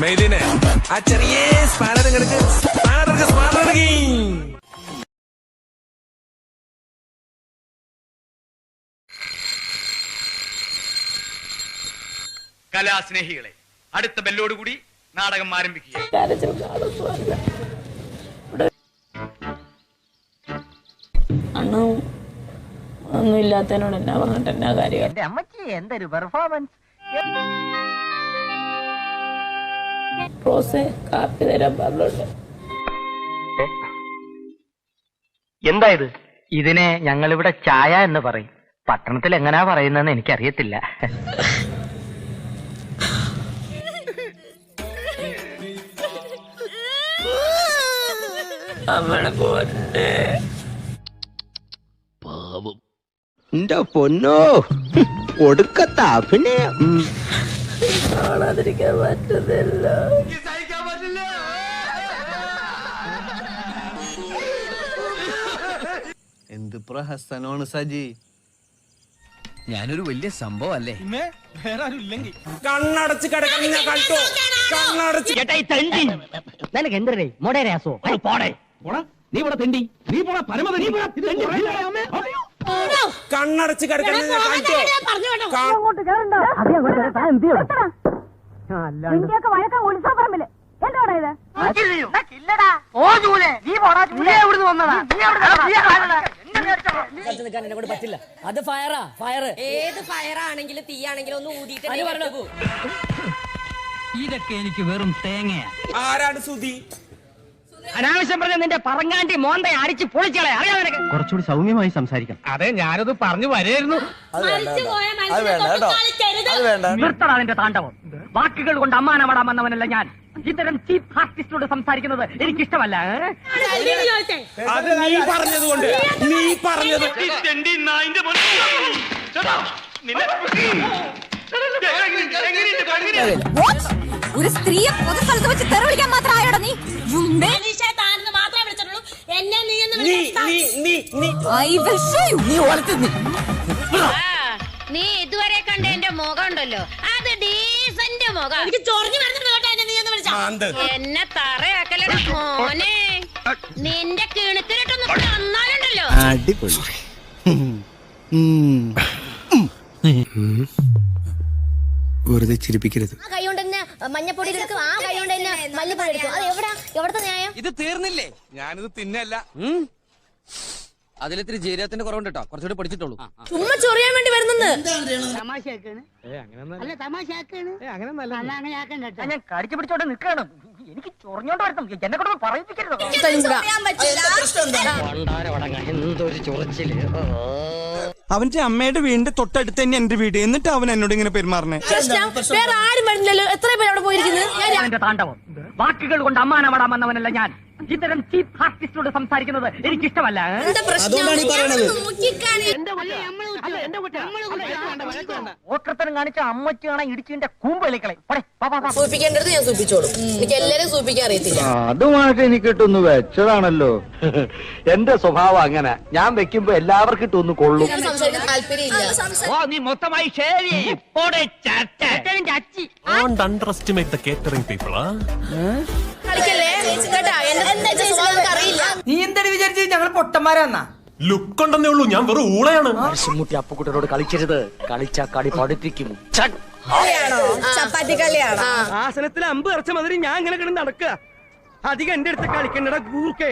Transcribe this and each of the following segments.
മെയ്ദിനെ ആ ചെറിയ സ്പാനർ കിടക്ക് സ്പാനർ കലാസ്നേഹികളെ, അടുത്ത ബെല്ലോടുകൂടി നാടകം ആരംഭിക്കുക. ഒന്നും ഇല്ലാത്തതിനോട് എന്നാ പറഞ്ഞിട്ട് എന്നാ കാര്യം? എന്റെ അമ്മച്ചി എന്തൊരു പെർഫോമൻസ്! റോസേ കാപ്പി തരാൻ പറഞ്ഞോണ്ട്. എന്താ ഇത്? ഇതിനെ ഞങ്ങളിവിടെ ചായ എന്ന് പറയും. പട്ടണത്തിൽ എങ്ങനാ പറയുന്നതെന്ന് എനിക്കറിയത്തില്ല. അമ്മടെ പോന്നെ പാവം എന്റെ പൊന്നോ, ഒടുക്കത്ത അഭിനയം. കാണാതിരിക്കാൻ പറ്റുന്നില്ല. എന്ത് പ്രഹസനമാണ് സജി. ഞാനൊരു വലിയ സംഭവം അല്ലേ? കണ്ണടച്ച് കിടക്കുന്ന കണ്ടോ? കണ്ണടച്ച് നിനക്ക് എന്തരേ മൊടേരാസോ? പോടേ നീ ഇവിടെ തെണ്ടി, നീ പോടാ പരമതി, കണ്ണടച്ച് കിടക്കുന്ന കണ്ടോ? പറ്റില്ല. അത് ഫയറാ, ഫയർ. ഏത് ഫയറാണെങ്കിലും തീയാണെങ്കിലും ഒന്ന് ഊതിയിട്ട് പറഞ്ഞു. ഇതൊക്കെ എനിക്ക് വെറും തേങ്ങയാ. ആരാണ് സുധി? അനാവശ്യം പറഞ്ഞ നിന്റെ പറങ്ങാണ്ടി മോന്തെ അടിച്ച് പൊളിച്ചളെ. അറിയാം നിനക്ക്? കുറച്ചുകൂടി സൗമ്യമായി സംസാരിക്കണം. അതെ, ഞാനത് പറഞ്ഞു വരായിരുന്നു. നിർത്തടാ നിന്റെ താണ്ഡവം. വാക്കുകൾ കൊണ്ട് അമ്മാനമാടാൻ വന്നവനല്ല ഞാൻ. ഇത്തരം ചീപ്പ് ആർട്ടിസ്റ്റോട് സംസാരിക്കുന്നത് എനിക്കിഷ്ടമല്ല. അത് നീ പറഞ്ഞതുകൊണ്ട്, നീ പറഞ്ഞത് ഒരു സ്ത്രീയെ പൊതുസ്ഥലത്ത് വെച്ച് തെറിവിളിക്കാൻ മാത്രം ആയോടാ നീ? മാത്രമേ വിളിച്ചിട്ടുള്ളൂ. എന്നെ നീ ഇതുവരെ കണ്ട എന്റെ മുഖം ഉണ്ടല്ലോ, അത് ഡീസന്റ് മുഖം. എനിക്ക് ചൊറിഞ്ഞു എന്നെ തറയാക്കലടാ മോനെ. നിന്റെ കിണുക്കിലിട്ടൊന്നും തന്നാലുണ്ടല്ലോ. അടിപൊളി. വെറുതെ ചിരിപ്പിക്കരുത്. ആ കൈ കൊണ്ട് തന്നെ മഞ്ഞപ്പൊടി എടുക്കും, ആ കൈ കൊണ്ട് തന്നെ മല്ലിപ്പൊടി എടുക്കും. അത് എവിടത്തെ ന്യായം? ഇത് തീർന്നില്ലേ? ഞാനിത് തിന്നല്ല. അതിലിത്തിരി ജീരകത്തിന്റെ കുറവുണ്ട് കേട്ടോ, കുറച്ചുകൂടി പഠിച്ചിട്ടുള്ളൂ. ചുമ്മാ ചൊറിയാൻ വേണ്ടി വരുന്നത്. ഞാൻ കടിച്ചു പിടിച്ചോണ്ട് നിൽക്കണം. എനിക്ക് ചൊറിഞ്ഞോണ്ട് വരുത്തും. എന്നെ കൊണ്ട് പറയിപ്പിക്കരുത്. എന്തൊരു ചൊറിച്ചില്. അവന്റെ അമ്മയുടെ വീടിന്റെ തൊട്ടടുത്ത് തന്നെ എന്റെ വീട്. എന്നിട്ട് അവൻ എന്നോട് ഇങ്ങനെ പെരുമാറണേ. വേറെ ആരും വരുന്നില്ലല്ലോ. എത്ര പേര് അവിടെ പോയിരിക്കുന്നത്? എന്റെ താണ്ഡവം. വാക്കുകൾ കൊണ്ട് അമ്മാനമാടാൻ വന്നവനല്ല ഞാൻ. ഇത്തരം ചീപ്പ് ആർട്ടിസ്റ്റോട് സംസാരിക്കുന്നത് എനിക്കിഷ്ടമല്ല. ഓട്ടത്തരം കാണിച്ച അമ്മച്ചി കാണാൻ ഇടിച്ചിന്റെ കൂമ്പ് കളിക്കളെ. സൂപ്പിക്കേണ്ടത് ഞാൻ സൂപ്പിച്ചോളൂ. എനിക്ക് എല്ലാരും സൂപ്പിക്കാൻ അറിയത്തില്ല. അതുമായിട്ട് എനിക്ക് ഇട്ടൊന്ന് വെച്ചതാണല്ലോ. എന്റെ സ്വഭാവം അങ്ങനെ. ഞാൻ വെക്കുമ്പോ എല്ലാവർക്കും ഇട്ടൊന്ന് കൊള്ളും. സംസാരിക്കാൻ താല്പര്യമില്ല. ഓ, നീ മൊത്തമായി ശരി. അച്ചി underestimate the catering people, കളിക്കല്ലേ കേട്ടാ? എന്റെ സ്വഭാവം അറിയില്ല. നീ എന്താണ് വിചാരിച്ചത്? ഞങ്ങൾ പൊട്ടന്മാരാന്നാ? ലുക്ക് ഉണ്ടെന്നേ ഉള്ളൂ, ഞാൻ വെറും ഊളയാണ്. അരശുമുട്ടി അപ്പുകുട്ടനോട് കളിക്കരുത്. കളിച്ചാ കളി പഠിപ്പിക്കും. ചപ്പാത്തി കളിയാണോ? ആസനത്തിൽ അമ്പ് ഇറച്ച മതി ഞാൻ ഇങ്ങനെ കിടന്ന് നടക്കുക. അധികം എന്റെ അടുത്ത് കളിക്കണ്ടടാ ഗൂർക്കേ.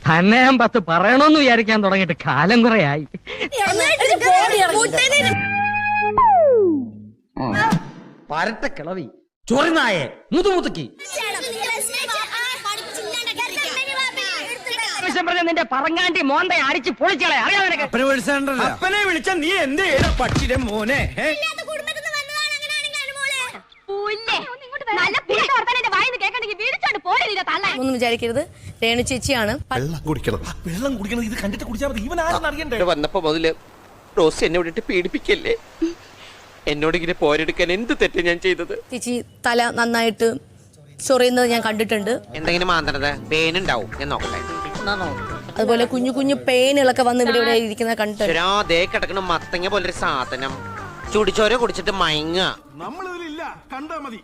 തന്നെ ഞാൻ 10 പറയണോന്ന് വിചാരിക്കാൻ തുടങ്ങിയിട്ട് കാലം കുറയായി. പരട്ട കിളവി, ചൊറിനായെ, മുതുമുതുക്കി. പറഞ്ഞ നിന്റെ പറങ്ങാണ്ടി മോന്തെ അടിച്ച് പൊളിച്ചളെ. അറിയാം നിനക്ക്? അപ്പനെ വിളിച്ച നീ എന്ത് ചെയ്ത പക്ഷിയുടെ മോനെ? ഒന്നും വിചാരിക്കരുത്. രേണു ചേച്ചിയാണ്. വെള്ളം കുടിക്കണം. ഇത് കണ്ടിട്ട് കുടിച്ചാൽ മതി. ഇവൻ ആരും അറിയണ്ടേ? വന്നപ്പോ മുതല് റോസ് എന്നെ വിട്ടിട്ട് പീഡിപ്പിക്കല്ലേ. എന്നോട് ഇങ്ങനെ പോരെടുക്കാൻ എന്ത് തെറ്റ് ഞാൻ ചെയ്തത്? ചേച്ചി തല നന്നായിട്ട് ചൊറിയുന്നത് ഞാൻ കണ്ടിട്ടുണ്ട്. എന്തെങ്കിലും മാന്തണത് പേനുണ്ടാവും ഞാൻ നോക്കട്ടെ. അതുപോലെ കുഞ്ഞു കുഞ്ഞു പെയിനുകളൊക്കെ വന്ന് ഇവിടെ ഇരിക്കുന്ന കണ്ടിട്ടുണ്ട്. ദേ കിടക്കണ മത്തങ്ങ പോലൊരു സാധനം. ചുടിച്ചോര കുടിച്ചിട്ട് മയങ്ങ. നമ്മളിതിലില്ല. കണ്ടാ മതി.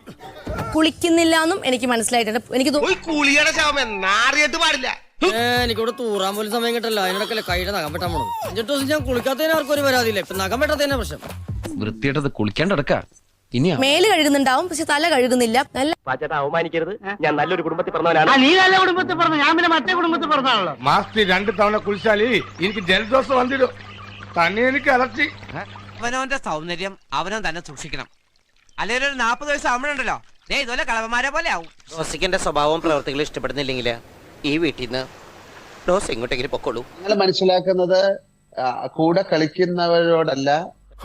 കുളിക്കുന്നില്ല എന്നും എനിക്ക് മനസ്സിലായിട്ടുണ്ട്. എനിക്ക് കുളിയുടെ ശവം നാറിയിട്ട് പാടില്ല. എനിക്കിവിടെ തൂറാൻ പോലും സമയം കിട്ടല്ലോ. അതിനിടക്കല്ലേ കൈയുടെ നഖം വെട്ടാൻ പോണത്. 5 ദിവസം ഞാൻ കുളിക്കാത്തതിന് ആർക്കും ഒരു പരാതിയില്ല. ഇപ്പൊ നഖം വെട്ടാത്തതിനെ പ്രശ്നം. വൃത്തിയായിട്ടത് കുളിക്കാണ്ട് കിടക്കാ. ഇനിയാ മേല് കഴുകുന്നുണ്ടാവും, പക്ഷെ തല കഴുകുന്നില്ല. നല്ല പാച്ചേട്ടാ അവമാനിക്കരുത്. ഞാൻ നല്ലൊരു കുടുംബത്തിൽ പറഞ്ഞവനാണ്. നീ നല്ല കുടുംബത്തിൽ പറഞ്ഞു, ഞാൻ പിന്നെ മറ്റേ കുടുംബത്തിൽ പറഞ്ഞാണല്ലോ. മാസത്തിൽ 2 തവണ കുളിച്ചാല് എനിക്ക് ജലദോഷം വന്നിടും. തന്നെ എനിക്ക് അലർച്ചി. അവനവന്റെ സൗന്ദര്യം അവനവൻ തന്നെ സൂക്ഷിക്കണം. അല്ലെങ്കിൽ ഒരു 40 വയസ്സ് ആവുമ്പോഴുണ്ടല്ലോ ഇതുപോലെ കളവന്മാരെ പോലെ ആവും. റോസിക്ക് സ്വഭാവവും പ്രവർത്തികളും ഇഷ്ടപ്പെടുന്നില്ലെങ്കിൽ ഈ വീട്ടിൽ നിന്ന് റോസ് എങ്ങോട്ടെങ്കിലും പൊക്കോളൂ. നിങ്ങൾ മനസ്സിലാക്കുന്നത് കൂടെ കളിക്കുന്നവരോടല്ല,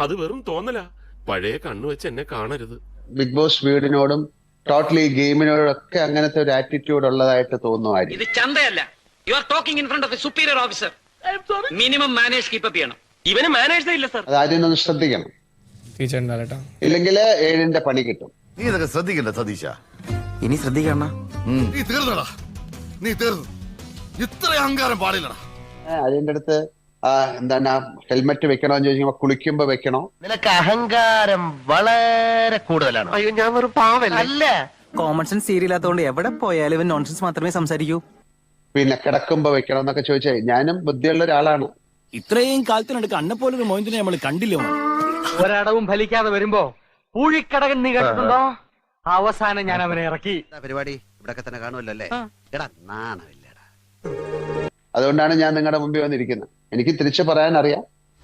അത് വെറും തോന്നല. പഴയ കണ്ണു വെച്ച് എന്നെ കാണരുത്. ബിഗ് ബോസ് വീടിനോടും ടോട്ടലി ഗെയിമിനോടൊക്കെ അങ്ങനത്തെ ഒരു ആറ്റിറ്റ്യൂഡ് ഉള്ളതായിട്ട് തോന്നുമായിരുന്നു. ഇത് ചന്തയല്ല. You are talking in front of a superior officer. Minimum manage keep up ചെയ്യണം. ഇവന് മാനേജ് ഇല്ല സർ. അത് ആദ്യം ഒന്ന് ശ്രദ്ധിക്കണം, ഇല്ലെങ്കിൽ 7ന്റെ പണി കിട്ടും. നീ ഇതൊക്കെ ശ്രദ്ധിക്കണ്ട സതീശ. ഇനി ശ്രദ്ധിക്കണ. നീ തീർന്നടാ, നീ തീർന്നു. ഇത്ര അഹങ്കാരം പാടില്ലടാ. അതിന്റെ അടുത്ത് എന്താണ് ഹെൽമെറ്റ് വെക്കണോന്ന് ചോദിക്കുമ്പോ കുളിക്കുമ്പോ വെക്കണോ? നിനക്ക് അഹങ്കാരം വളരെ കൂടുതലാണ്. അയ്യോ ഞാൻ വെറും പാവല്ല. അല്ല, കോമൺ സെൻസ് സീരിയലാത്തോണ്ട് എവിടെ പോയാലും ഇവൻ നോൺസെൻസ് മാത്രമേ സംസാരിക്കൂ. പിന്നെ കിടക്കുമ്പോ വെക്കണം എന്നൊക്കെ ചോദിച്ചാൽ ഞാനും ബുദ്ധിയുള്ള ഒരാളാണ്. ഇത്രയും കാലത്തിനടുക്ക് അന്നെ പോലൊരു മോയിന്റിനെ നമ്മൾ കണ്ടില്ല. ഒരടവും ഫലിക്കാതെ വരുമ്പോ പൂഴിക്കടകൻ നീ കേട്ടിട്ടുണ്ടോ? അവസാനം ഞാൻ അവനെ ഇറക്കി. പരിപാടി ഇവിടെ തന്നെ കാണുമല്ലോ അല്ലേ? എടാ നാണമില്ലടാ. അതുകൊണ്ടാണ് ഞാൻ നിങ്ങളുടെ മുമ്പിൽ വന്നിരിക്കുന്നത്. എനിക്ക് തിരിച്ചു പറയാൻ അറിയാം.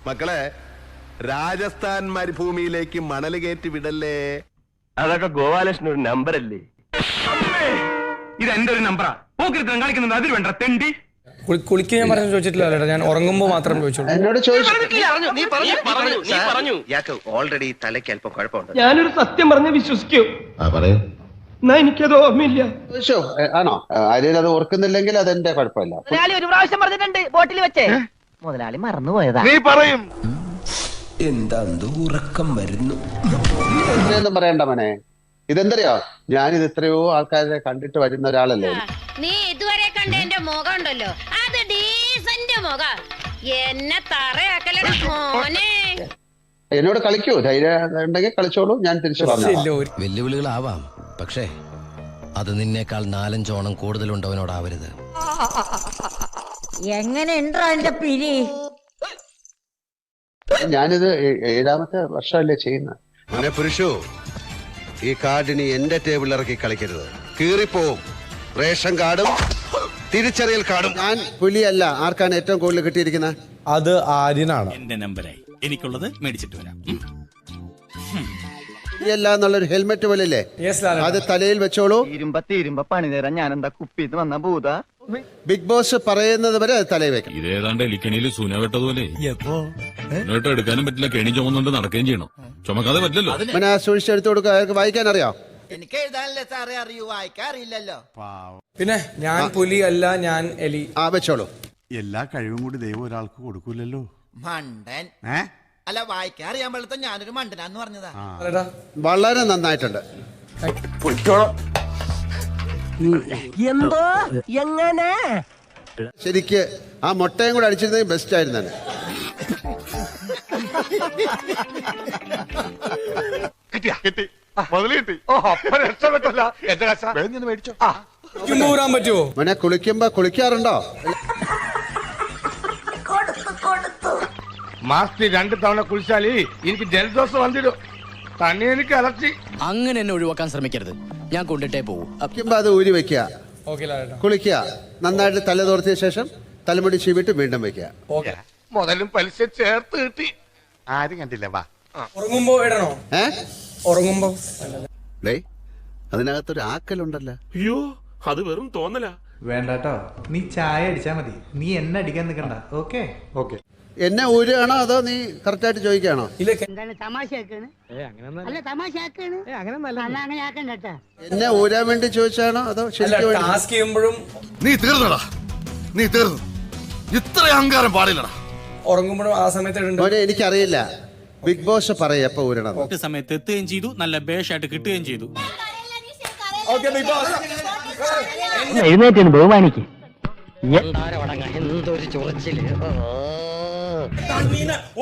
മക്കളെ, രാജസ്ഥാൻ മരുഭൂമിയിലേക്ക് മണൽ കയറ്റി വിടല്ലേ. അതൊക്കെ ഗോപാലകൃഷ്ണൻ ഒരു നമ്പർ അല്ലേ? ഇത് എന്റെ ഒരു നമ്പറാ. പോക്കിരുത്തം കളിക്കുന്നുണ്ട്. അതിൽ വേണ്ട തെണ്ടി. കുളിക്കാൻ ഞാൻ പറഞ്ഞു ചോദിച്ചിട്ടില്ല. ഞാൻ ഉറങ്ങുമ്പോ മാത്രം ചോദിച്ചോളൂ. എന്നോട് ചോദിച്ചു. ഓൾറെഡി തലയ്ക്ക് അല്പം കുഴപ്പമുണ്ട്. ഞാനൊരു സത്യം പറഞ്ഞ് വിശ്വസിക്കൂ. എന്നാ എനിക്കത് ഓർമ്മയില്ല. ചോദിച്ചോ? ആണോ? ആരെയും അത് ഓർക്കുന്നില്ലെങ്കിൽ അതെന്റെ കുഴപ്പമില്ല. മുതലാളി ഒരു പ്രാവശ്യം പറഞ്ഞിട്ടുണ്ട് ബോട്ടിൽ വെച്ചേ. മുതലാളി മറന്നുപോയതാ. നീ പറയും. എന്താ ഉറക്കം വരുന്നു. ഇത്രയൊന്നും പറയണ്ട മോനെ. ഇതെന്തറിയോ, ഞാനിത് എത്രയോ ആൾക്കാരെ കണ്ടിട്ട് വരുന്ന ഒരാളല്ലേ. നീ ഇതുവരെ കണ്ട എന്റെ മുഖം ഉണ്ടല്ലോ, അത് ഡീസന്റ് മുഖം. എന്നെ തറയാക്കലട മോനെ. എന്നോട് കളിക്കൂ, ധൈര്യം ഉണ്ടെങ്കിൽ കളിച്ചോളൂ. ഞാൻ തിരിച്ചു പറഞ്ഞു. വെല്ലുവിളികളാവാം, പക്ഷേ അത് നിന്നേക്കാൾ 4-5 ഓണം കൂടുതലുണ്ടവനോടാവരുത്. എങ്ങനെ ഉണ്ടോ എന്റെ പിരി? ഞാനിത് 7ാമത്തെ വർഷമല്ലേ ചെയ്യുന്നത്. മോനെ പുരുഷോ, ഈ കാർഡിന് എന്റെ ടേബിളിൽ ഇറക്കി കളിക്കരുത്. കീറിപ്പോവും. റേഷൻ കാർഡും തിരിച്ചറിയൽ കാർഡും. ഞാൻ പുലിയല്ല. ആർക്കാണ് ഏറ്റവും കൂടുതൽ കിട്ടിയിരിക്കുന്നത്? അത് ആര്യനാണ്. എന്റെ നമ്പരായി. എനിക്കുള്ളത് മേടിച്ചിട്ട് വരാം. പുലിയല്ല എന്നുള്ളൊരു ഹെൽമെറ്റ് പോലെ ഇല്ലേ, അത് തലയിൽ വെച്ചോളൂ. ഇരുമ്പ പണി തരാൻ ഞാൻ എന്താ കുപ്പിന്ന് വന്ന ഭൂത. ബിഗ് ബോസ് പറയുന്നത് വരെ അത് തലയിൽ വെക്കണം. ഇതേതാണ്ട് എലിക്കണിയിൽ സൂന വെട്ടതുപോലെ എടുക്കാനും പറ്റില്ല. കെണി ചുമന്നുകൊണ്ട് നടക്കുകയും ചെയ്യണം. ചുമക്കാതെ പറ്റില്ലല്ലോ. അങ്ങനെ സൂക്ഷിച്ചെടുത്തു കൊടുക്കുക. അയാൾക്ക് വായിക്കാൻ അറിയാം. എനിക്ക് എഴുതാനല്ലേ സാറേ അറിയൂ, വായിക്കാറില്ലല്ലോ. പിന്നെ ഞാൻ പുലി അല്ല, ഞാൻ എലി. വെച്ചോളൂ. എല്ലാ കഴിവും കൂടി ദൈവം ഒരാൾക്ക് കൊടുക്കൂലല്ലോ. മണ്ടൻ. അല്ല, വായിക്കാറിയാൻ പോലത്തെ ഞാനൊരു മണ്ടനാന്ന് പറഞ്ഞതാ. വളരെ നന്നായിട്ടുണ്ട്. എന്തോ എങ്ങനെ ശരിക്ക് ആ മുട്ടയും കൂടെ അടിച്ചിരുന്നെങ്കിൽ ബെസ്റ്റ് ആയിരുന്നു. ഊരാൻ പറ്റുമോ? മോനെ, കുളിക്കുമ്പോ കുളിക്കാറുണ്ടോ? മാസത്തിൽ 2 തവണ കുളിച്ചാല് എനിക്ക് ജലദോഷം വന്നിടും. തന്നെ എനിക്ക് അലർച്ചി. അങ്ങനെ എന്നെ ഒഴിവാക്കാൻ ശ്രമിക്കരുത്. ഞാൻ കൊണ്ടിട്ടേ പോവും. കുളിക്കുമ്പോ അത് ഊരി വെക്കുക, കുളിക്കുക, നന്നായിട്ട് തല തോർത്തിയ ശേഷം തലമുടി ചീവിട്ട് വീണ്ടും വെക്കുക. മുതലും പലിശ ചേർത്ത് കിട്ടി. ആരും കണ്ടില്ല. വാ. ഉറങ്ങുമ്പോ ഇടണോ? ഉറങ്ങുമ്പോ അതിനകത്തൊരു ആക്കലുണ്ടല്ലോ. അയ്യോ, അത് വെറും തോന്നല. വേണ്ടാട്ടോ, നീ ചായ അടിച്ചാ മതി. നീ എന്നെ അടിക്കാൻ നിൽക്കണ്ട. Okay okay. എന്നെ ഊരുകയാണോ അതോ നീ കറക്റ്റായിട്ട് ചോദിക്കുകയാണോ? എന്നെ ഊരാൻ വേണ്ടി ചോദിച്ചാണോ അതോ ടാസ്ക് ചെയ്യുമ്പോഴും? നീ തീർന്നടാ, നീ തീർന്നു. ഇത്ര അഹങ്കാരം പാടില്ലടാ. ഉറങ്ങുമ്പോഴും ആ സമയത്ത് മോനെ, എനിക്കറിയില്ല. ബിഗ് ബോസ് പറയും എപ്പോ ഊരണം. സമയത്ത് എത്തുകയും ചെയ്തു. നല്ല ബേഷായിട്ട് കിട്ടുകയും ചെയ്തു. എഴുന്നേറ്റ് ബഹുമാനിക്ക്. എന്തൊരു ചൊറിച്ചില്.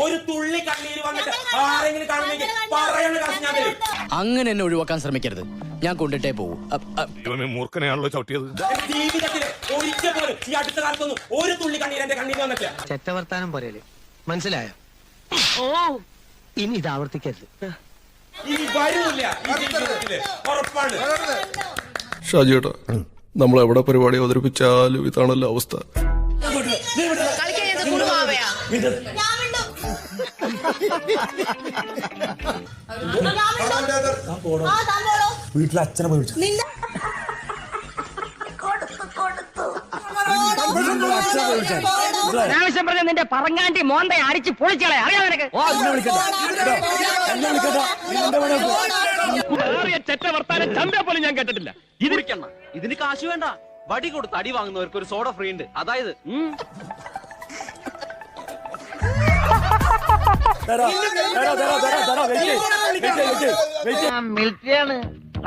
ഒരു തുള്ളി കണ്ണീര് വന്നിട്ട് ആരെങ്കിലും കാണുന്നെങ്കിൽ പറയണ കാശ് ഞാൻ തരും. അങ്ങനെ എന്നെ ഒഴിവാക്കാൻ ശ്രമിക്കരുത്, ഞാൻ കൊണ്ടിട്ടേ പോകും. മൂർഖനെയാണല്ലോ ചവിട്ടിയത്. ജീവിതത്തില് ഒരിക്കൽ പോലും ഈ അടുത്ത കാലത്തൊന്നും ഒരു തുള്ളി കണ്ണീര് എന്റെ കണ്ണീര് വന്നിട്ടില്ല. ചെറ്റവർത്താനം പോരല്ലേ, മനസ്സിലായോ? ഇനി ഇത് ആവർത്തിക്കരുത്. ഇനി വരൂല്ല ഈ ജീവിതത്തില്, ഉറപ്പാണ്. ഷാജിയേട്ടാ, നമ്മൾ എവിടെ പരിപാടി അവതരിപ്പിച്ചാലും ഇതാണല്ലോ അവസ്ഥ. വീട്ടിലെ അച്ഛനെ പോയി വിളിച്ചു. അനാവശ്യം പറഞ്ഞ നിന്റെ പറങ്ങാണ്ടി മോന്തയെ അടിച്ച് പൊളിച്ചളെ, അറിയാം നിനക്ക്? ചെറ്റ വർത്താനം ചന്ത പോലും ഞാൻ കേട്ടിട്ടില്ല. ഇതിന് കാശ് വേണ്ട, വടി കൊടുത്ത് അടി വാങ്ങുന്നവർക്ക് ഒരു സോഡ ഫ്രീ ഉണ്ട്. അതായത് മിലിറ്ററിയാണ്,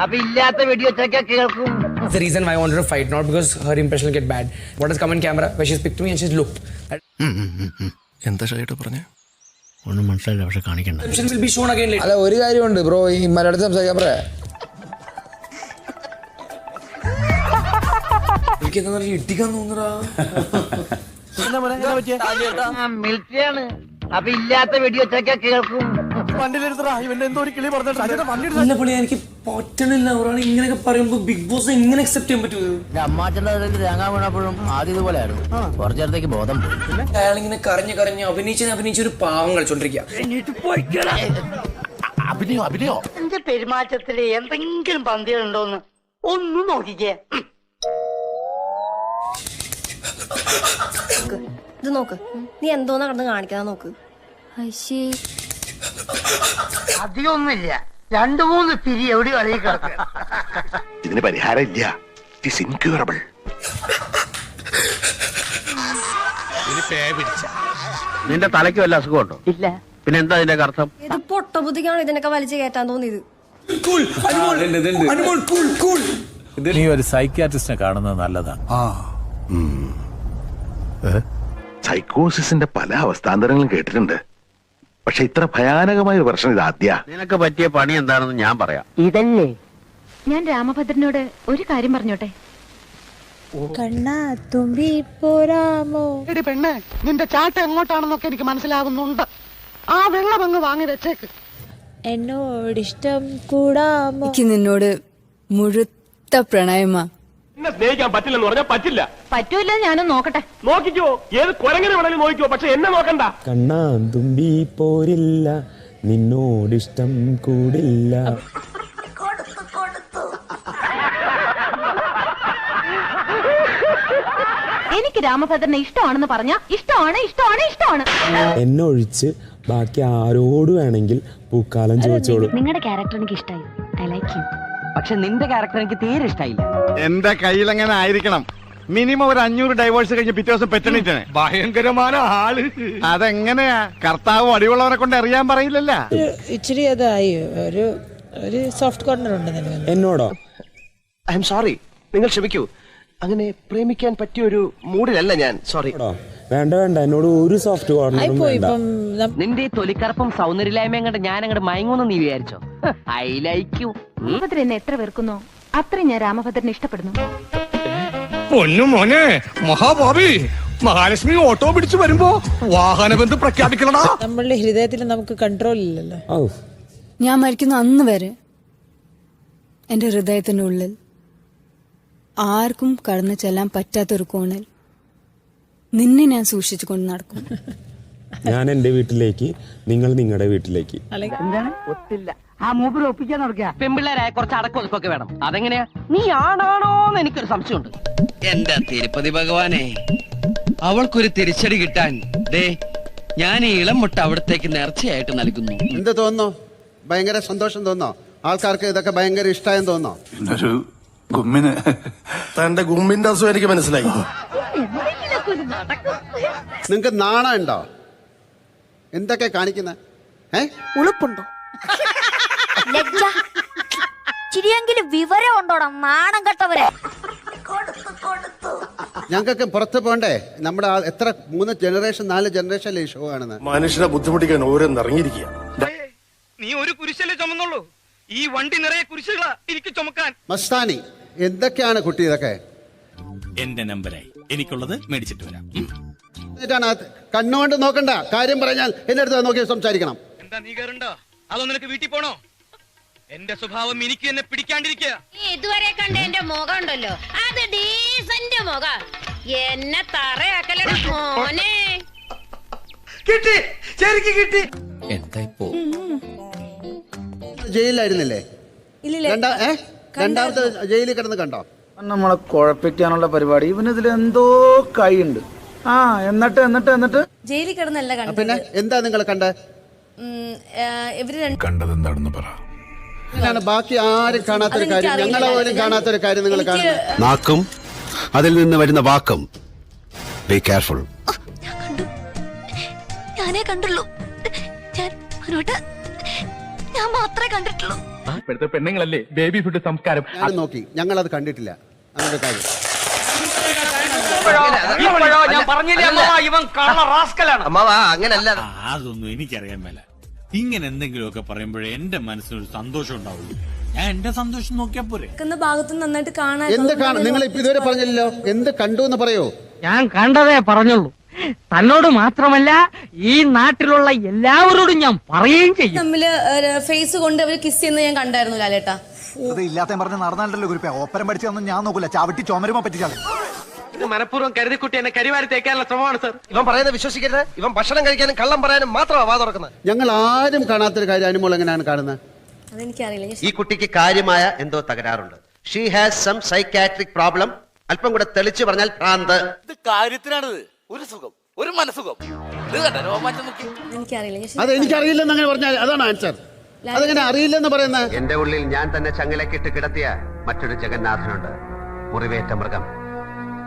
അപ്പൊ ഇല്ലാത്ത വെടിവെച്ചൊക്കെ കേൾക്കും. That's the reason why I wanted to fight, not because her impression will get bad. What has come on camera where she's picked me and she's looked. എന്താ ഷാജിയേട്ടാ പറഞ്ഞേ? ഒന്നും മനസ്സിലായില്ല, പക്ഷെ കാണിക്കണ്ട. Impression will be shown again later. അല്ല, ഒരു കാര്യമുണ്ട് bro, ഈ മലയാളത്തിൽ സംസാരിക്കാൻ പറയാ. ഇട്ടിക്കാൻ തോന്നുറാ. മിലിറ്ററിയാണ്, അപ്പൊ ഇല്ലാത്ത വെടിവെച്ചൊക്കെ കേൾക്കും. നല്ല പുള്ളി, എനിക്ക് പറ്റണില്ല. ഒരാൾ ഇങ്ങനെയൊക്കെ പറയുമ്പോ ബിഗ് ബോസ് എങ്ങനെ അക്സെപ്റ്റ് ചെയ്യാൻ പറ്റുമോ? അമ്മാച്ചന്റെ തേങ്ങ വീണപ്പോഴും ആദ്യം ഇതുപോലെ ആയിരുന്നു, കുറച്ചു നേരത്തേക്ക് ബോധം പോയി. അയാൾ ഇങ്ങനെ കരഞ്ഞ് അഭിനയിച്ച് ഒരു പാവം കളിച്ചോണ്ടിരിക്കുക. എന്റെ പെരുമാറ്റത്തില് എന്തെങ്കിലും പന്തികളുണ്ടോന്ന് ഒന്നും നോക്കിക്കേ. ഇത് നോക്ക്, നീ എന്തോന്നാ കിടന്ന് കാണിക്കാതെ നോക്ക്. അധികമൊന്നുമില്ല, 2-3 തിരി എവിടെ കളി കിടക്കുക. ഇതിന് പരിഹാരം ഇല്ല. It is incurable. നിന്റെ തലയ്ക്ക് വല്ല അസുഖമുണ്ടോ? ഇല്ല. പിന്നെ എന്താ ഇതിന്റെ അർത്ഥം? ഇത് പൊട്ട ബുദ്ധിക്കാണോ ഇതിനൊക്കെ വലിച്ചു കയറ്റാൻ തോന്നിയത്? നീ ഒരു സൈക്യാട്രിസ്റ്റിനെ കാണുന്നത് നല്ലതാണ്. സൈക്കോസിന്റെ പല അവസ്ഥാന്തരങ്ങളും കേട്ടിട്ടുണ്ട്, പക്ഷെ ഇത്ര ഭയാനകമായ ഒരു പ്രശ്നം ഇത് ആദ്യ. നിനക്ക് പറ്റിയ പണി എന്താണെന്ന് ഞാൻ പറയാം. ഇതല്ലേ ഞാൻ രാമഭദ്രനോട് ഒരു കാര്യം പറഞ്ഞോട്ടെ. എടി പെണ്ണെ, നിന്റെ ചാട്ട എങ്ങോട്ടാണെന്നൊക്കെ എനിക്ക് മനസ്സിലാവുന്നുണ്ട്. ആ വെള്ളം അങ്ങ് വാങ്ങി വെച്ചേക്ക്. എന്നോടിഷ്ടം കൂടാമോ? എനിക്ക് നിന്നോട് മുഴുത്ത പ്രണയമാ. എന്നെ സ്നേഹിക്കാൻ പറ്റില്ലെന്ന് പറഞ്ഞാൽ പറ്റില്ല. പറ്റൂല, ഞാനും നോക്കട്ടെ. നോക്കിക്കോ, ഏത് കുരങ്ങനെ വേണമെങ്കിലും നോക്കിക്കോ, പക്ഷെ എന്നെ നോക്കണ്ട. കണ്ണാ തുമ്പി പോരില്ല, നിന്നോടിഷ്ടം കൂടില്ല. എനിക്ക് രാമഭദ്രനെ ഇഷ്ടമാണെന്ന് പറഞ്ഞാ ഇഷ്ടമാണ്, ഇഷ്ടമാണ്, ഇഷ്ടമാണ്. എന്നൊഴിച്ച് ബാക്കി ആരോട് വേണമെങ്കിൽ പൂക്കാലം ചോദിച്ചോളൂ. നിങ്ങളുടെ ക്യാരക്ടർ എനിക്ക് ഇഷ്ടമായി. I like you. പക്ഷെ നിന്റെ ക്യാരക്ടർ എനിക്ക് തീരെ ഇഷ്ടായില്ല. എന്റെ കയ്യിൽ എങ്ങനെ ആയിരിക്കണം? മിനിമം ഒരു 500 ഡൈവേഴ്സ് കഴിഞ്ഞ് പിറ്റേ ദിവസം പെറ്റണിട്ടാണ്. ഭയങ്കരമായ ആള്. അതെങ്ങനെയാ? കർത്താവ് അടിയുള്ളവരെ കൊണ്ട് അറിയാൻ പറയില്ലല്ല. ഇച്ചിരി അതായി ഒരു സോഫ്റ്റ് കോർണർ ഉണ്ട് നിനക്ക്. എന്നോടോ? ഐ എം സോറി, നിങ്ങൾ ക്ഷമിക്കൂ. അങ്ങനെ പ്രേമിക്കാൻ പറ്റിയ ഒരു മൂഡിലല്ല ഞാൻ. സോറി. വേണ്ട, എന്നോട് ഒരു സോഫ്റ്റ് കോർണറും വേണ്ട. നിന്റെ ഈ തൊലിക്കറപ്പും സൗന്ദര്യലായ്മയും കണ്ട് ഞാൻ അങ്ങോട്ട് മയങ്ങൂന്ന് നീ വിചാരിച്ചോ? I like you. രാമഭദ്രൻ എന്നെ എത്ര പേർക്കുന്നോ അത്രയും ഞാൻ രാമഭദ്രനെ ഇഷ്ടപ്പെടുന്നു. പൊന്നു മോനെ മഹാഭാവി, മഹാലക്ഷ്മി ഓട്ടോ പിടിച്ചു വരുമ്പോ വാഹനബന്ധു പ്രഖ്യാപിക്കണടാ. നമ്മളുടെ ഹൃദയത്തിൽ നമുക്ക് കൺട്രോൾ ഇല്ലല്ലോ. ഞാൻ മരിക്കുന്ന അന്ന് വരെ എന്റെ ഹൃദയത്തിന്റെ ഉള്ളിൽ ആർക്കും കടന്നു ചെല്ലാൻ പറ്റാത്തൊരു കോണിൽ നിന്നെ ഞാൻ സൂക്ഷിച്ചു കൊണ്ട് നടക്കും. ഞാൻ എന്റെ വീട്ടിലേക്ക്, നിങ്ങൾ നിങ്ങളുടെ വീട്ടിലേക്ക്. എന്താണ്? ഒത്തില്ല. ആ മൂപ്പര് ഒപ്പിക്കാൻ നടക്കുക. പെമ്പിള്ളേരായ കുറച്ച് അടക്കൊതുക്കൊക്കെ വേണം. അതെങ്ങനെയാ? നീ ആണാണോന്ന് എനിക്കൊരു സംശയമുണ്ട്. എന്റെ തിരുപ്പതി ഭഗവാനെ, അവൾക്കൊരു തിരിച്ചടി കിട്ടാൻ ദേ ഞാൻ ഈ ഇളം മുട്ട അവിടത്തേക്ക് നേർച്ചയായിട്ട് നൽകുന്നു. എന്ത് തോന്നുന്നു? ഭയങ്കര സന്തോഷം തോന്നോ? ആൾക്കാർക്ക് ഇതൊക്കെ ഭയങ്കര ഇഷ്ടമായെന്ന് തോന്നോ? തന്റെ ഗുമ്മിന്റെ അസുഖം എനിക്ക് മനസ്സിലായി. നിങ്ങക്ക് നാണം ഉണ്ടോ? എന്തൊക്കെ കാണിക്കുന്നത്? ഉളുപ്പുണ്ടോ? ലജ്ജ ചിരിയെങ്കിലും വിവരം ഉണ്ടോടാ നാണം കെട്ടവരെ. ഞങ്ങൾക്കൊക്കെ പുറത്ത് പോണ്ടേ? നമ്മുടെ എത്ര 3 ജനറേഷൻ 4 ജനറേഷൻ ഈ ഷോ ആണെന്ന്. മനുഷ്യനെ ബുദ്ധിമുട്ടിക്കാൻ ഓരോന്ന് ഇറങ്ങിയിരിക്കുക. നീ ഒരു കുരിശല്ലേ ചുമന്നുള്ളൂ, ഈ വണ്ടി നിറയെ കുരിശുകളാ എനിക്ക് ചുമക്കാൻ. മസ്താനി, എന്തൊക്കെയാണ് കുട്ടി ഇതൊക്കെ? എന്റെ നമ്പരായി, എനിക്കുള്ളത് മേടിച്ചിട്ട് വരാം. എന്നിട്ടാണ് കണ്ണുകൊണ്ട് നോക്കണ്ട, കാര്യം പറഞ്ഞാൽ എന്റെ അടുത്ത് നോക്കി സംസാരിക്കണം. എന്താ നീ കയറണ്ടോ? അതോ നിനക്ക് വീട്ടിൽ പോണോ? എന്റെ സ്വഭാവം എനിക്ക് എന്നെ പിടിക്കാണ്ടിരിക്കുക. ഇതുവരെ കണ്ട എന്റെ മുഖം ഉണ്ടല്ലോ, അത് ഡീസന്റ് മുഖം. എന്നെ തറയാക്കലട മോനെ. കിട്ടി, ശരിക്ക് കിട്ടി. ജയിലിലായിരുന്നില്ലേ? രണ്ടാമത്തെ ജയിലിൽ കിടന്ന് കണ്ടോ? നമ്മളെ കുഴപ്പിക്കാനുള്ള പരിപാടി ഇവനിതിൽ എന്തോ കൈയുണ്ട്. ആ എന്നിട്ട് ജയിലിൽ കിടന്നല്ല കണ്ടത്. പിന്നെ എന്താ നിങ്ങൾ കണ്ടത്? ഇവര് കണ്ടതെന്താണെന്ന് പറ. ബാക്കി ആരും കാണാത്തൊരു കാര്യം, ഞങ്ങളോരും കാണാത്തൊരു കാര്യം നിങ്ങൾ കാണുന്നു. നാക്കും അതിൽ നിന്ന് വരുന്ന വാക്കും. Be careful. ഞാനേ കണ്ടുള്ളൂ, ഞാൻ മാത്രമേ കണ്ടിട്ടുള്ളൂ. ഇപ്പോഴത്തെ പെണ്ണുങ്ങളല്ലേ ബേബി ഫുഡ് സംസ്കാരം. ഞാൻ നോക്കി, ഞങ്ങൾ അത് കണ്ടിട്ടില്ല. അങ്ങനത്തെ കാര്യം ഞാൻ പറഞ്ഞില്ലേ ഇവൻ കള്ള റാസ്കലാണ്. അങ്ങനല്ല. അതൊന്നും എനിക്കറിയാൻ മേല. ഇങ്ങനെ എന്തെങ്കിലുമൊക്കെ പറയുമ്പോഴേ എന്റെ മനസ്സിനൊരു സന്തോഷം ഉണ്ടാവുള്ളൂ. ഞാൻ എന്റെ സന്തോഷം നോക്കിയാ പോരെ. ഭാഗത്ത് നന്നായിട്ട് കാണാൻ എന്ത് കാണും? നിങ്ങൾ ഇപ്പൊ ഇതുവരെ പറഞ്ഞില്ലല്ലോ, എന്ത് കണ്ടു എന്ന് പറയോ? ഞാൻ കണ്ടതേ പറഞ്ഞുള്ളൂ. തന്നോട് മാത്രമല്ല ഈ നാട്ടിലുള്ള എല്ലാവരോടും ഞാൻ പറയുകയും ചെയ്യും. തമ്മില് ഫേസ് കൊണ്ട് അവര് കിസ് ചെയ്യുന്നത് ഞാൻ കണ്ടായിരുന്നു ലാലേട്ടാ. അത് ഇല്ലാത്ത പറഞ്ഞ് നടന്നാലല്ലോ കുറിപ്പ്. ഓപ്പരം പഠിച്ചൊന്നും ഞാൻ നോക്കൂല, ചവിട്ടി ചുമരുമോ പറ്റിച്ചാൽ. ഇത് മനഃപൂർവ്വം കരുതിക്കുട്ടി എന്നെ കരിവാരി തേക്കാനുള്ള ശ്രമമാണ് സർ. ഇവൻ പറയുന്നത് വിശ്വസിക്കരുത്. ഇവൻ ഭക്ഷണം കഴിക്കാനും കള്ളം പറയാനും മാത്രമാണ് വാ തുറക്കുന്നത്. ഞങ്ങൾ ആരും കാണാത്തൊരു കാര്യം അനുമോൾ എങ്ങനെയാണ് കാണുന്നത്? അതെനിക്കറിയില്ല. ഈ കുട്ടിക്ക് കാര്യമായ എന്തോ തകരാറുണ്ട്. She has some psychiatric problem. അല്പം കൂടെ തെളിച്ചു പറഞ്ഞാൽ ഭ്രാന്ത്. ഇത് കാര്യത്തിനാണിത്. ഒരു സുഖം, ഒരു മനസുഖം. എനിക്കറിയില്ല. അത് എനിക്കറിയില്ലെന്ന് അങ്ങനെ പറഞ്ഞാൽ അതാണ് ആൻസർ. അതെങ്ങനെ അറിയില്ലെന്ന് പറയുന്നത്? എന്റെ ഉള്ളിൽ ഞാൻ തന്നെ ചങ്ങലക്കിട്ട് കിടത്തിയ മറ്റൊരു ജഗന്നാഥനുണ്ട്. മുറിവേറ്റ മൃഗം.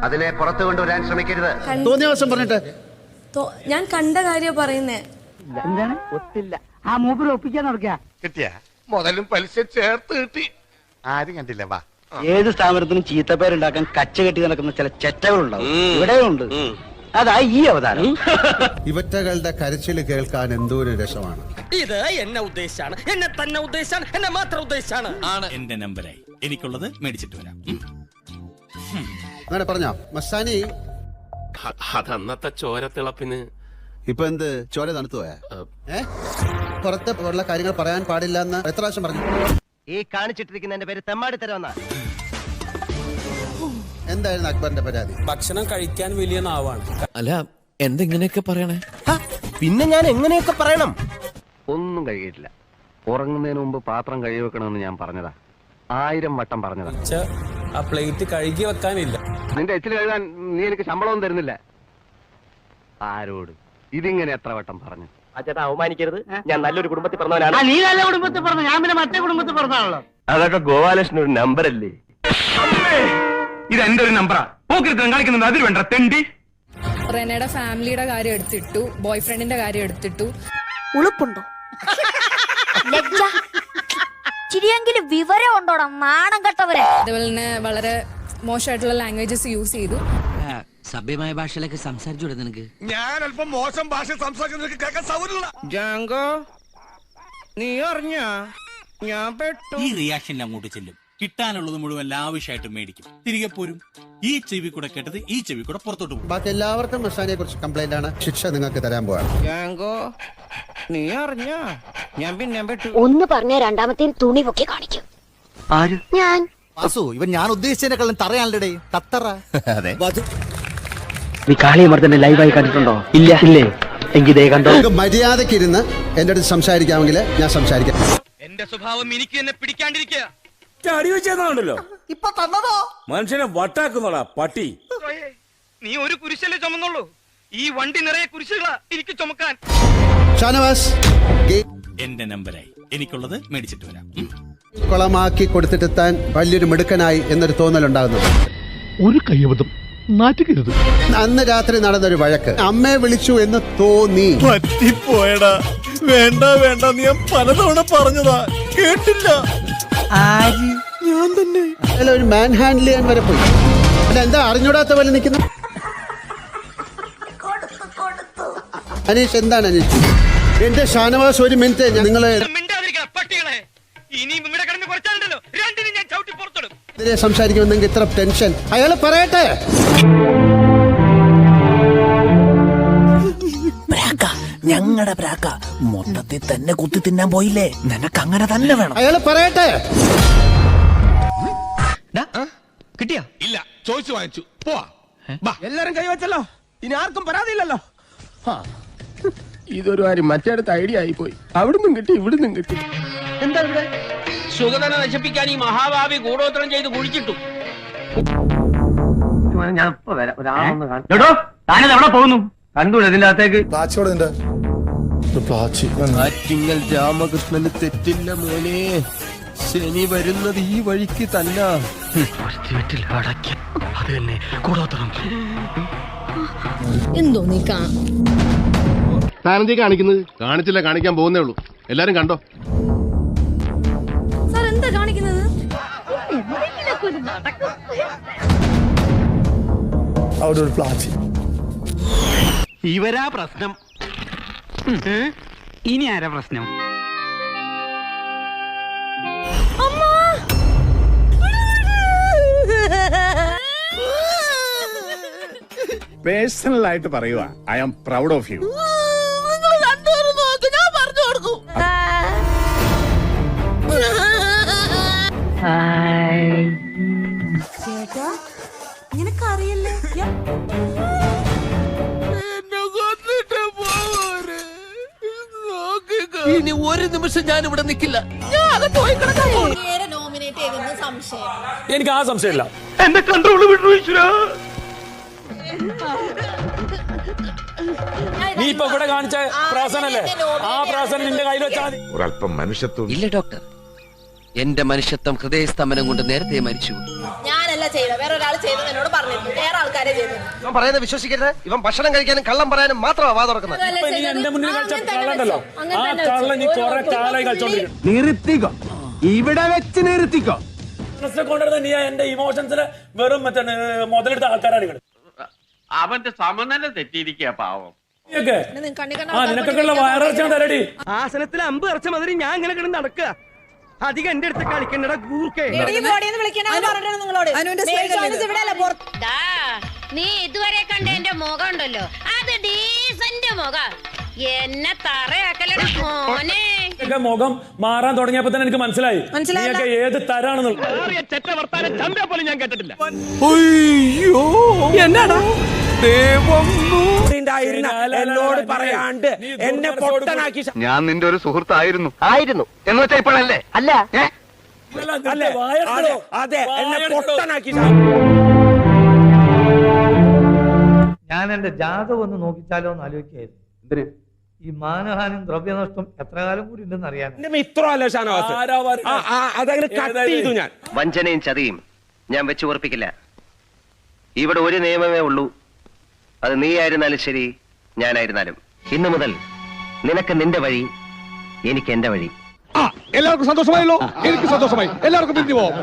അതിനെ പുറത്തു കൊണ്ടുവരാൻ ശ്രമിക്കരുത്. തോന്നിയ ദിവസം പറഞ്ഞിട്ട് ഞാൻ കണ്ട കാര്യം പറയുന്നേ. എന്താണ് ഒത്തില്ല, ആ മൂപ്പര് ഒപ്പിക്കാൻ നടക്കുക. കിട്ടിയ മുതലും പലിശ ചേർത്ത് കിട്ടി. ആരും കണ്ടില്ല. വാ. ഏത് സ്ഥാപനത്തിനും ചീത്തപ്പേരുണ്ടാക്കാൻ കച്ച കെട്ടി നടക്കുന്ന ചില ചെറ്റകളുണ്ടാവും. ഇവിടെ ഉണ്ട്. അതാ ഈ അവതാരം. ഇവറ്റകളുടെ കരച്ചില് കേൾക്കാൻ എന്തോ ഒരു രസമാണ്. ഇത് എന്നെ ഉദ്ദേശാണ്, എന്നെ തന്നെ ഉദ്ദേശാണ്, എന്നെ മാത്രം ഉദ്ദേശാണ്. എന്റെ നമ്പരായി, എനിക്കുള്ളത് മേടിച്ചിട്ട് വരാം. അങ്ങനെ പറഞ്ഞോ മസ്താനി? അതന്നത്തെ ചോരത്തിളപ്പിന് ഇപ്പൊ എന്ത് ചോര തണുത്തു പോയാ? പുറത്ത് ഉള്ള കാര്യങ്ങൾ പറയാൻ പാടില്ല എന്ന് എത്ര പ്രാവശ്യം പറഞ്ഞു? ഈ കാണിച്ചിട്ടിരിക്കുന്നതിന്റെ പേര് തെമ്മാടിത്തരമെന്നാ. എന്തായിരുന്നു അക്ബറിന്റെ പരാതി? ഭക്ഷണം കഴിക്കാൻ വലിയ നാവാണ്. അല്ല എന്തെങ്ങനെയൊക്കെ പറയണേ? പിന്നെ ഞാൻ എങ്ങനെയൊക്കെ പറയണം? ഒന്നും കഴിയിട്ടില്ല. ഉറങ്ങുന്നതിന് മുമ്പ് പാത്രം കഴുകി വെക്കണമെന്ന് ഞാൻ പറഞ്ഞതാ. 1000 വട്ടം പറഞ്ഞതാ. ആ പ്ലേറ്റ് കഴുകി വെക്കാനില്ല. നിന്റെ എച്ചിൽ കഴുകാൻ നീ എനിക്ക് ശമ്പളമൊന്നും തരുന്നില്ല. ആരോട് ഇതിങ്ങനെ എത്ര വട്ടം പറഞ്ഞു? ചേട്ടാ അവമാനിക്കരുത്. ഞാൻ നല്ലൊരു കുടുംബത്തിൽ പറഞ്ഞവനാണ്. നീ നല്ല കുടുംബത്തിൽ പറഞ്ഞു, ഞാൻ പിന്നെ മറ്റേ കുടുംബത്തിൽ പറഞ്ഞാണല്ലോ. അതൊക്കെ ഗോപാലകൃഷ്ണൻ ഒരു നമ്പർ അല്ലേ? ഇത് എന്റെ ഒരു നമ്പറാ. പോക്കിരുത്തം കളിക്കുന്നത് അതിൽ വേണ്ട തെണ്ടി. റെനയുടെ ഫാമിലിയുടെ കാര്യം എടുത്തിട്ടു, ബോയ് ഫ്രണ്ടിന്റെ കാര്യം എടുത്തിട്ടു. ഉളുപ്പുണ്ടോ? ചിരിയെങ്കിലും വിവരം ഉണ്ടോടാ നാണം കെട്ടവരെ. അതുപോലെ തന്നെ വളരെ മോശമായിട്ടുള്ള ലാംഗ്വേജസ് യൂസ് ചെയ്തു. സഭ്യമായ ഭാഷയിലൊക്കെ സംസാരിച്ചൂടെ നിനക്ക്? ഞാൻ അല്പം മോശം ഭാഷ സംസാരിക്കുന്ന കേൾക്കാൻ സൗകര്യമില്ല. ജാങ്കോ നീ അറിഞ്ഞ ഞാൻ പെട്ടു. ഈ റിയാക്ഷനിൽ അങ്ങോട്ട് ചെല്ലും. കിട്ടാനുള്ളത് മുഴുവൻ ലാവിഷായിട്ട് മേടിക്കും, തിരികെ പോരും. ഈ ചെവി കൂടെ കേട്ടത് ഈ ചെവി കൂടെ പുറത്തോട്ട് പോകും. ബാക്കി എല്ലാവർക്കും മസ്താനിയെ കുറിച്ച് കംപ്ലൈന്റ് ആണ്. ശിക്ഷ നിങ്ങൾക്ക് തരാൻ പോവാണ്. ജാങ്കോ നീ അറിഞ്ഞ ഞാൻ പിന്നെ പെട്ടു. ഒന്ന് പറഞ്ഞ രണ്ടാമത്തെ തുണി പൊക്കി കാണിക്കും. ആര്? ഞാൻ. വാസു, ഇവൻ ഞാൻ ഉദ്ദേശിച്ചതിനെക്കാളും തറയാണല്ലേ തത്തറ. അതെ. നീ കാളിയമർദ്ദനെ ലൈവായി കണ്ടിട്ടുണ്ടോ? ഇല്ല. ഇല്ലേ? എങ്കിൽ ദേ കണ്ടോ. മര്യാദക്ക് ഇരുന്ന് എന്റെ അടുത്ത് സംസാരിക്കാമെങ്കിൽ ഞാൻ സംസാരിക്കാം. എന്റെ സ്വഭാവം എനിക്ക് എന്നെ പിടിക്കാണ്ടിരിക്കുക. ഇപ്പൊ തന്നതോ മനുഷ്യനെ വട്ടാക്കുന്നോടാ പട്ടി. നീ ഒരു കുരിശല്ലേ ചുമന്നുള്ളൂ, ഈ വണ്ടി നിറയെ കുരിശുകളാ എനിക്ക് ചുമക്കാൻ. ഷാനവാസ് എന്റെ നമ്പരായി, എനിക്കുള്ളത് മേടിച്ചിട്ട് വരാം. കുളമാക്കി കൊടുത്തിട്ടെത്താൻ വലിയൊരു മിടുക്കനായി എന്നൊരു തോന്നലുണ്ടാകുന്നു. ഒരു കയ്യബദ്ധം നാറ്റുകരുത്. അന്ന് രാത്രി നടന്നൊരു വഴക്ക് അമ്മയെ വിളിച്ചു എന്ന് തോന്നി. പറ്റിപ്പോയടാ. വേണ്ട വേണ്ട നീ ഞാൻ പലതവണ പറഞ്ഞതാ, കേട്ടില്ല. ഞാൻ തന്നെ ഒരു മാൻ ഹാൻഡിൽ ചെയ്യാൻ വരെ പോയി. അല്ല എന്താ അറിഞ്ഞൂടാത്ത പോലെ നിൽക്കുന്നു? അനീഷ് എന്താണ് അനീഷ്? എന്റെ ഷാനവാസ് ഒരു മിനിറ്റ് നിങ്ങളെ ഇതിനെ സംസാരിക്കുമ്പോൾ നിങ്ങൾക്ക് ഇത്ര ടെൻഷൻ? അയാൾ പറയട്ടെ. ഞങ്ങളുടെ പ്രാക്ക മൊത്തത്തിൽ തന്നെ കുത്തി തിന്നാൻ പോയില്ലേ, നിനക്ക് അങ്ങനെ തന്നെ വേണം. അയാൾ പറയട്ടെ. കിട്ടിയാ? ഇല്ല, ചോദിച്ചു വാങ്ങിച്ചു. പോവാ. എല്ലാരും കൈവച്ചല്ലോ, ഇനി ആർക്കും പരാതിയില്ലല്ലോ. ഇതൊരു കാര്യം മറ്റേടത്ത് ഐഡിയ ആയി പോയി. അവിടുന്നും കിട്ടി ഇവിടുന്നും കിട്ടി. എന്താ ഇവിടെ സുഗതനെ നശിപ്പിക്കാൻ ഈ മഹാഭാവി കൂടോത്രം ചെയ്ത് കുഴിച്ചിട്ടു. ഞാൻ ഇപ്പൊ വരാം. ഒരാളൊന്ന് കാണോ, താനത് എവിടെ പോകുന്നു? കണ്ടൂടെ ഇതിന്റെ അകത്തേക്ക്? ആറ്റിങ്ങൽ രാമകൃഷ്ണന് തെറ്റില്ല മോനെ, ശനി വരുന്നത് ഈ വഴിക്ക് തന്നെ. അത് തന്നെ കൂടോത്രം. എന്തോ നീ താനെന്തീ കാണിക്കുന്നത്? കാണിച്ചില്ല, കാണിക്കാൻ പോകുന്നേ ഉള്ളൂ. എല്ലാരും കണ്ടോ? സാർ എന്താ കാണിക്കുന്നത്? അവിടെ ഒരു പ്ലാച്ചി. ഇവരാ പ്രശ്നം. ഇനി ആരാ പ്രശ്നം? പേഴ്സണൽ ആയിട്ട് പറയുക, I am proud of you. നിനക്കറിയില്ലേ? ഇനി ഒരു നിമിഷം ഞാൻ ഇവിടെ നിൽക്കില്ല. എനിക്ക് ആ സംശയമില്ല. എന്റെ കൺട്രോൾ വിട്ടു. നീ ഇപ്പൊ ഇവിടെ കാണിച്ച പ്രാസനല്ലേ, ആ പ്രാസനം നിന്റെ കയ്യിൽ വെച്ചാൽ ഒരല്പം മനുഷ്യത്വം ഇല്ല ഡോക്ടർ. എന്റെ മനുഷ്യത്വം ഹൃദയസ്തംഭനം കൊണ്ട് നേരത്തെ മരിച്ചു. ഞാനല്ല ചെയ്ത, വേറെ ഒരാൾ ചെയ്തത് എന്നോട് പറഞ്ഞിരുന്നു. വേറെ ആൾക്കാരെ ചെയ്തു. ഇവൻ പറയുന്നത് വിശ്വസിക്കരുത്. ഇവൻ ഭക്ഷണം കഴിക്കാനും കള്ളം പറയാനും മാത്രമാണ് വാ തുറക്കുന്നത്. നീ എന്റെ മുന്നിൽ കളിച്ച കള്ളണ്ടല്ലോ, ആ കള്ള നീ കുറെ കാലായി കളിച്ചോണ്ടിരിക്കും. നിർത്തിക്കോ, ഇവിടെ വെച്ച് നിർത്തിക്കോ. കൊണ്ടിരുന്ന നീ എന്റെ ഇമോഷൻസിന് വെറും മറ്റേ മുതലെടുത്ത ആൾക്കാരാണ് നിങ്ങൾ. അവന്റെ സമനില തെറ്റിയിരിക്കുക പാവം. നിനക്കൊക്കെയുള്ള വയറിറച്ചാൻ തരടി. ആസനത്തിൽ അമ്പ് ഇറച്ച മതി ഞാൻ ഇങ്ങനെ കിടന്ന് നടക്കുക. അധികം എന്റെ അടുത്ത് കളിക്കണ്ടടാ ഗൂർക്കേ. നീ ഇതുവരെ കണ്ട എന്റെ മുഖം ഉണ്ടല്ലോ, അത് ഡീസന്റ് മുഖം. എന്നെ തറയാക്കലട മോനെ. മുഖം മാറാൻ തുടങ്ങിയപ്പോ തന്നെ എനിക്ക് മനസ്സിലായി നീയൊക്കെ ഏത് തരാണെന്നുള്ളത്. ഞാൻ കേട്ടിട്ടില്ല. എന്നാടാ എന്നോട് പറയാണ്ട് എന്നെ പൊട്ടനാക്കി. ഞാൻ നിന്റെ ഒരു സുഹൃത്തായിരുന്നു. ആയിരുന്നു എന്ന് വെച്ചാ ഇപ്പോഴല്ലേ? അല്ല, അതെ, എന്നെ പൊട്ടനാക്കി. ഞാൻ എന്റെ ജാതകം ഒന്ന് നോക്കിച്ചാലോ എന്ന് ആലോചിക്കായിരുന്നു. ഈ മാനഹാനും ദ്രവ്യനഷ്ടം എത്ര കാലം കൂടി ഉണ്ടെന്ന് അറിയാൻ. മിത്രമല്ലേ ഷാനവാസ്? അതങ്ങനെ കട്ട് ചെയ്തു ഞാൻ. വഞ്ചനയും ചതിയും ഞാൻ വെച്ച് ഉറപ്പിക്കില്ല. ഇവിടെ ഒരു നിയമമേ ഉള്ളൂ, അത് നീ ആയിരുന്നാലും ശരി, ഞാനായിരുന്നാലും. ഇന്നു മുതൽ നിനക്ക് നിന്റെ വഴി, എനിക്ക് എന്റെ വഴി. എല്ലാവർക്കും സന്തോഷമായല്ലോ? എനിക്ക് സന്തോഷമായി. എല്ലാവർക്കും പിരിഞ്ഞു പോവാം.